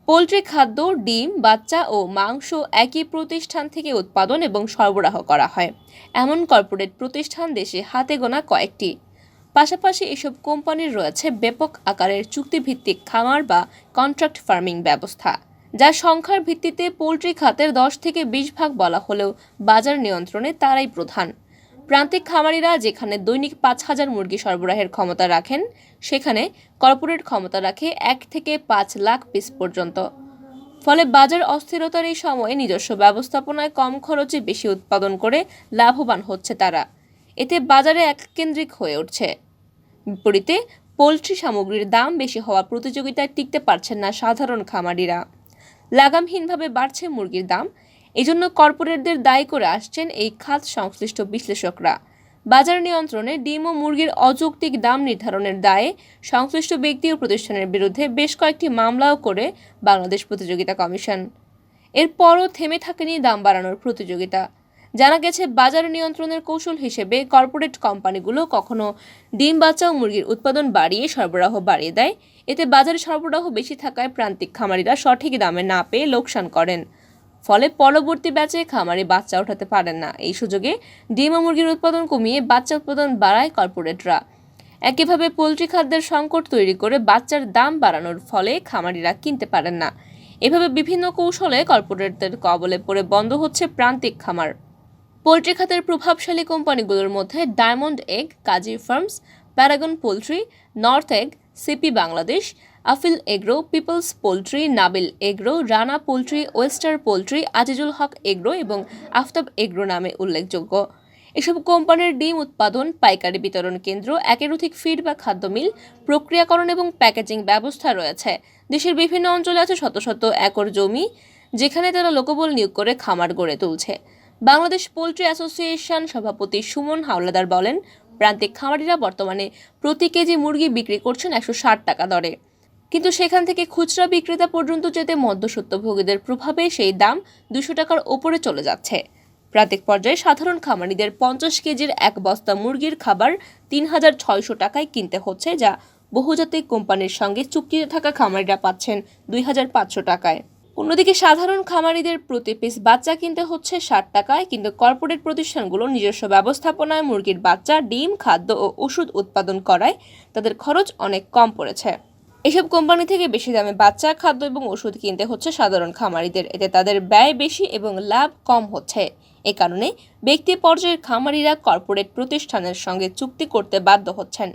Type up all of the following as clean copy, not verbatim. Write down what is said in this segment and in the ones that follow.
Poultry খাদ্য, ডিম, বাচ্চা ও মাংস একই প্রতিষ্ঠান থেকে উৎপাদন এবং সরবরাহ করা হয়। এমন কর্পোরেট প্রতিষ্ঠান দেশে হাতে গোনা কয়েকটি। পাশাপাশি এসব কোম্পানির রয়েছে ব্যাপক আকারের চুক্তিভিত্তিক খামার বা কন্ট্রাক্ট ফার্মিং ব্যবস্থা, যা সংখ্যার ভিত্তিতে পোল্ট্রি খাতের 10 থেকে 20 ভাগ বলা হলেও বাজার নিয়ন্ত্রণে তারাই প্রধান। প্রান্তিক খামারিরা যেখানে দৈনিক 5,000 মুরগি সরবরাহের ক্ষমতা রাখেন, সেখানে কর্পোরেট ক্ষমতা রাখে 1 থেকে 5 লাখ পিস পর্যন্ত। ফলে বাজার অস্থিরতার এই সময়ে নিজস্ব ব্যবস্থাপনায় কম খরচে বেশি উৎপাদন করে লাভবান হচ্ছে তারা। এতে বাজারে এককেন্দ্রিক হয়ে উঠছে। বিপরীতে পোল্ট্রি সামগ্রীর দাম বেশি হওয়া প্রতিযোগিতায় টিকতে পারছেন না সাধারণ খামারিরা। লাগামহীনভাবে বাড়ছে মুরগির দাম। এজন্য কর্পোরেটদের দায়ী করে আসছেন এই খাত সংশ্লিষ্ট বিশ্লেষকরা। বাজার নিয়ন্ত্রণে ডিম ও মুরগির অযৌক্তিক দাম নির্ধারণের দায়ে সংশ্লিষ্ট ব্যক্তি ও প্রতিষ্ঠানের বিরুদ্ধে বেশ কয়েকটি মামলাও করে বাংলাদেশ প্রতিযোগিতা কমিশন। এরপরও থেমে থাকেনি দাম বাড়ানোর প্রতিযোগিতা। জানা গেছে, বাজার নিয়ন্ত্রণের কৌশল হিসেবে কর্পোরেট কোম্পানিগুলো কখনো ডিম, বাচ্চা ও মুরগির উৎপাদন বাড়িয়ে সরবরাহ বাড়িয়ে দেয়। এতে বাজারে সরবরাহ বেশি থাকায় প্রান্তিক খামারিরা সঠিক দামে না পেয়ে লোকসান করেন। ফলে পরবর্তী ব্যাচে খামারে বাচ্চা ওঠাতে পারেন না। এই সুযোগে ডিম ও মুরগির উৎপাদন কমিয়ে বাচ্চা উৎপাদন বাড়ায় কর্পোরেটরা। একইভাবে পোল্ট্রি খাদ্যের সংকট তৈরি করে বাচ্চার দাম বাড়ানোর ফলে খামারিরা কিনতে পারেন না। এভাবে বিভিন্ন কৌশলে কর্পোরেটদের কবলে পড়ে বন্ধ হচ্ছে প্রান্তিক খামার। পোল্ট্রি খাতের প্রভাবশালী কোম্পানিগুলোর মধ্যে Diamond Egg, Kazi Farms, Paragon Poultry, North Egg, CP Bangladesh, Afil Agro, Peoples Poultry, Nabil Agro, Rana Poultry, Oyster Poultry, Azizul Haque Agro এবং আফতাব এগ্রো নামে উল্লেখযোগ্য। এসব কোম্পানির ডিম উৎপাদন, পাইকারি বিতরণ কেন্দ্র, একেরোথিক ফিড বা খাদ্য মিল, প্রক্রিয়াকরণ এবং প্যাকেজিং ব্যবস্থা রয়েছে। দেশের বিভিন্ন অঞ্চলে আছে শত শত একর জমি, যেখানে তারা লোকবল নিয়োগ করে খামার গড়ে তুলছে। বাংলাদেশ পোল্ট্রি অ্যাসোসিয়েশন সভাপতি সুমন হাওলাদার বলেন, প্রান্তিক খামারিরা বর্তমানে প্রতি কেজি মুরগি বিক্রি করছেন 160 টাকা দরে। কিন্তু সেখান থেকে খুচরা বিক্রেতা পর্যন্ত যেতে মধ্যস্বত্বভোগীদের প্রভাবে সেই দাম 200 টাকার ওপরে চলে যাচ্ছে। প্রান্তিক পর্যায়ে সাধারণ খামারিদের 50 কেজির এক বস্তা মুরগির খাবার 3,600 টাকায় কিনতে হচ্ছে, যা বহুজাতিক কোম্পানির সঙ্গে চুক্তিতে থাকা খামারিরা পাচ্ছেন 2,500 টাকায়। অন্যদিকে সাধারণ খামারিদের প্রতি পিস বাচ্চা কিনতে হচ্ছে 60 টাকায়, কিন্তু কর্পোরেট প্রতিষ্ঠানগুলো নিজস্ব ব্যবস্থাপনায় মুরগির বাচ্চা, ডিম, খাদ্য ও ওষুধ উৎপাদন করায় তাদের খরচ অনেক কম পড়েছে। এসব কোম্পানি থেকে বেশি দামে বাচ্চা, খাদ্য এবং ওষুধ কিনতে হচ্ছে সাধারণ খামারিদের। এতে তাদের ব্যয় বেশি এবং লাভ কম হচ্ছে। এ কারণে ব্যক্তি পর্যায়ের খামারিরা কর্পোরেট প্রতিষ্ঠানের সঙ্গে চুক্তি করতে বাধ্য হচ্ছেন।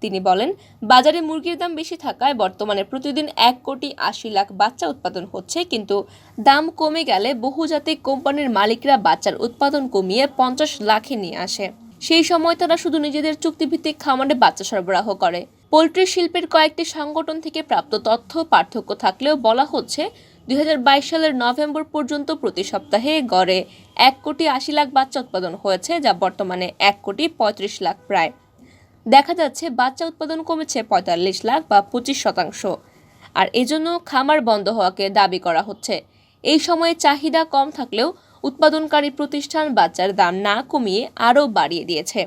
তিনি বলেন, বাজারে মুরগির দাম বেশি থাকায় বর্তমানে প্রতিদিন 1,80,00,000 বাচ্চা উৎপাদন হচ্ছে, কিন্তু দাম কমে গেলে বহুজাতিক কোম্পানির মালিকরা বাচ্চার উৎপাদন কমিয়ে 50 লাখে নিয়ে আসে। সেই সময় তারা শুধু নিজেদের চুক্তিভিত্তিক খামারে বাচ্চা সরবরাহ করে। পোল্ট্রি শিল্পের কয়েকটি সংগঠন থেকে প্রাপ্ত তথ্য পার্থক্য থাকলেও বলা হচ্ছে, 2022 সালের নভেম্বর পর্যন্ত প্রতি সপ্তাহে গড়ে 1,80,00,000 বাচ্চা উৎপাদন হয়েছে, যা বর্তমানে 1,35,00,000 প্রায়। দেখা যাচ্ছে বাচ্চা উৎপাদন কমেছে 45 লাখ বা 25%। আর এজন্য খামার বন্ধ হওয়াকে দাবি করা হচ্ছে। এই সময়ে চাহিদা কম থাকলেও উৎপাদনকারী প্রতিষ্ঠান বাচ্চার দাম না কমিয়ে আরও বাড়িয়ে দিয়েছে।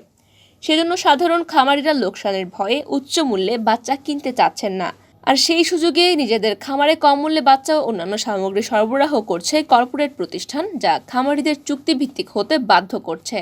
সেজন্য সাধারণ খামারিরা লোকসানের ভয়ে উচ্চ মূল্যে বাচ্চা কিনতে চাচ্ছেন না। আর সেই সুযোগে নিজেদের খামারে কম মূল্যে বাচ্চা ও অন্যান্য সামগ্রী সরবরাহ করছে কর্পোরেট প্রতিষ্ঠান, যা খামারিদের চুক্তিভিত্তিক হতে বাধ্য করছে।